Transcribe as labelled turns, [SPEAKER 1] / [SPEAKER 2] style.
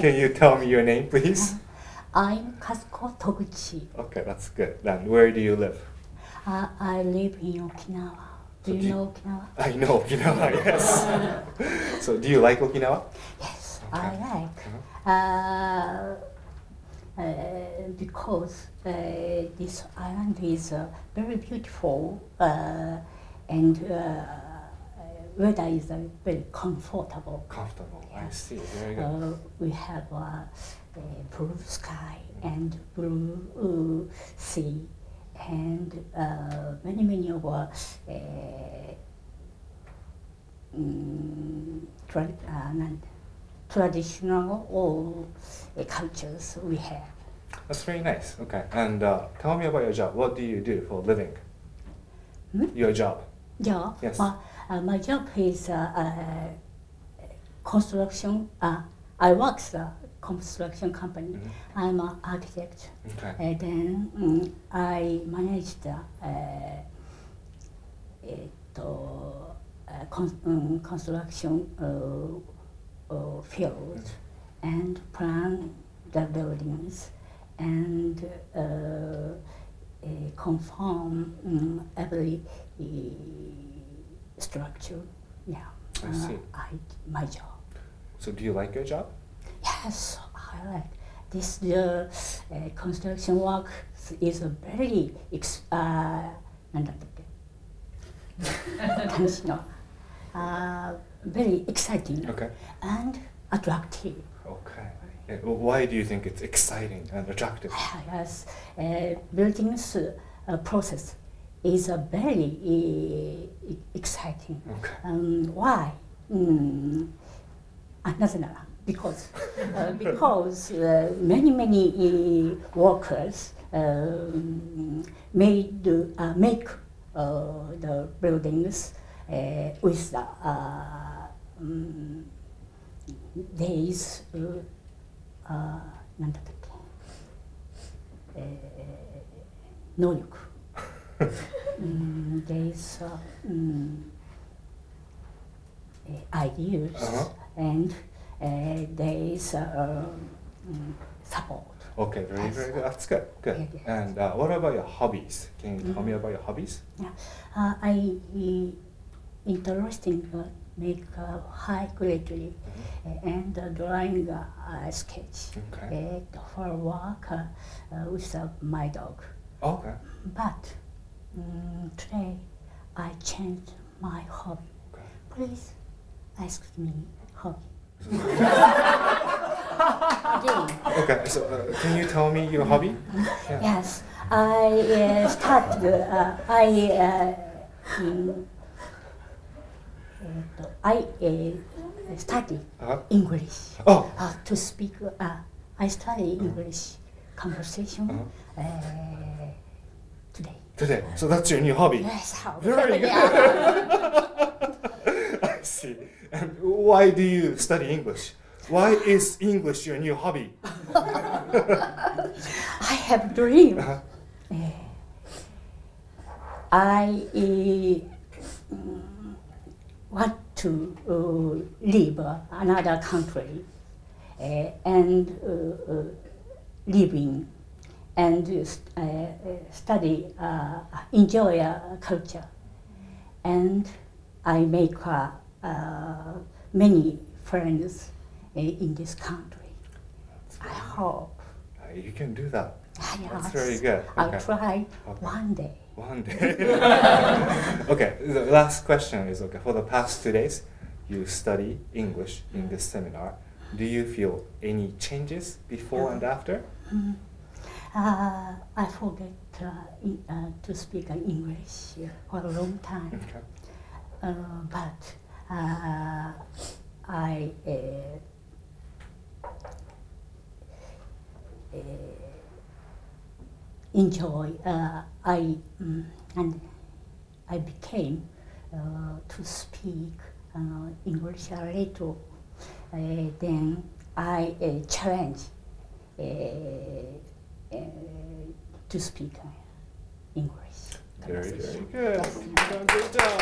[SPEAKER 1] Can you tell me your name, please?
[SPEAKER 2] I'm Toguchi.
[SPEAKER 1] Okay, that's good. Then where do you live?
[SPEAKER 2] I live in Okinawa. Do you know Okinawa?
[SPEAKER 1] I know Okinawa, yes. So do you like Okinawa?
[SPEAKER 2] Yes,
[SPEAKER 1] Okay.
[SPEAKER 2] I like. Because this island is very beautiful and weather is very comfortable.
[SPEAKER 1] Comfortable, I
[SPEAKER 2] Yes.
[SPEAKER 1] see, very good.
[SPEAKER 2] We have blue sky and blue sea and many of our traditional cultures we have.
[SPEAKER 1] That's very nice. Okay, and tell me about your job. What do you do for a living? Your job.
[SPEAKER 2] Job?
[SPEAKER 1] Yes.
[SPEAKER 2] My job is construction. I work at a construction company. I'm an architect.
[SPEAKER 1] Okay.
[SPEAKER 2] And then I manage the construction field and plan the buildings and confirm every structure. Yeah.
[SPEAKER 1] I see.
[SPEAKER 2] My job.
[SPEAKER 1] So do you like your job?
[SPEAKER 2] Yes, I like this. The construction work is a very very exciting.
[SPEAKER 1] Okay.
[SPEAKER 2] And attractive.
[SPEAKER 1] Okay. Why do you think it's exciting and attractive?
[SPEAKER 2] Yes, buildings process is a very exciting.
[SPEAKER 1] Okay.
[SPEAKER 2] Why? Because many workers make the buildings with the days 能力 There's ideas and there's support.
[SPEAKER 1] Okay, very good. That's good. Good. And what about your hobbies? Can you tell me about your hobbies?
[SPEAKER 2] Yeah, I interesting make high gradely and drawing sketch for work with my dog.
[SPEAKER 1] Okay.
[SPEAKER 2] But today I changed my hobby.
[SPEAKER 1] Okay.
[SPEAKER 2] Please ask me hobby.
[SPEAKER 1] Okay, so can you tell me your hobby?
[SPEAKER 2] Yeah. Yes, I started. I study English to speak. I study English conversation today.
[SPEAKER 1] Today, so that's your new hobby.
[SPEAKER 2] Yes,
[SPEAKER 1] very good. I see. And why do you study English? Why is English your new hobby?
[SPEAKER 2] I have a dream. I want to live another country and living and study, enjoy culture, and I make many friends in this country. I hope.
[SPEAKER 1] You can do that.
[SPEAKER 2] Yes.
[SPEAKER 1] That's very good.
[SPEAKER 2] I'll try one day.
[SPEAKER 1] One day. Okay, the last question is, okay, for the past 2 days, you study English in this seminar. Do you feel any changes before and after?
[SPEAKER 2] I forget to speak English for a long time.
[SPEAKER 1] Okay.
[SPEAKER 2] But I enjoy. And I became to speak English a little. Then I challenge to speak English.
[SPEAKER 1] Very, very good. You've done a great job.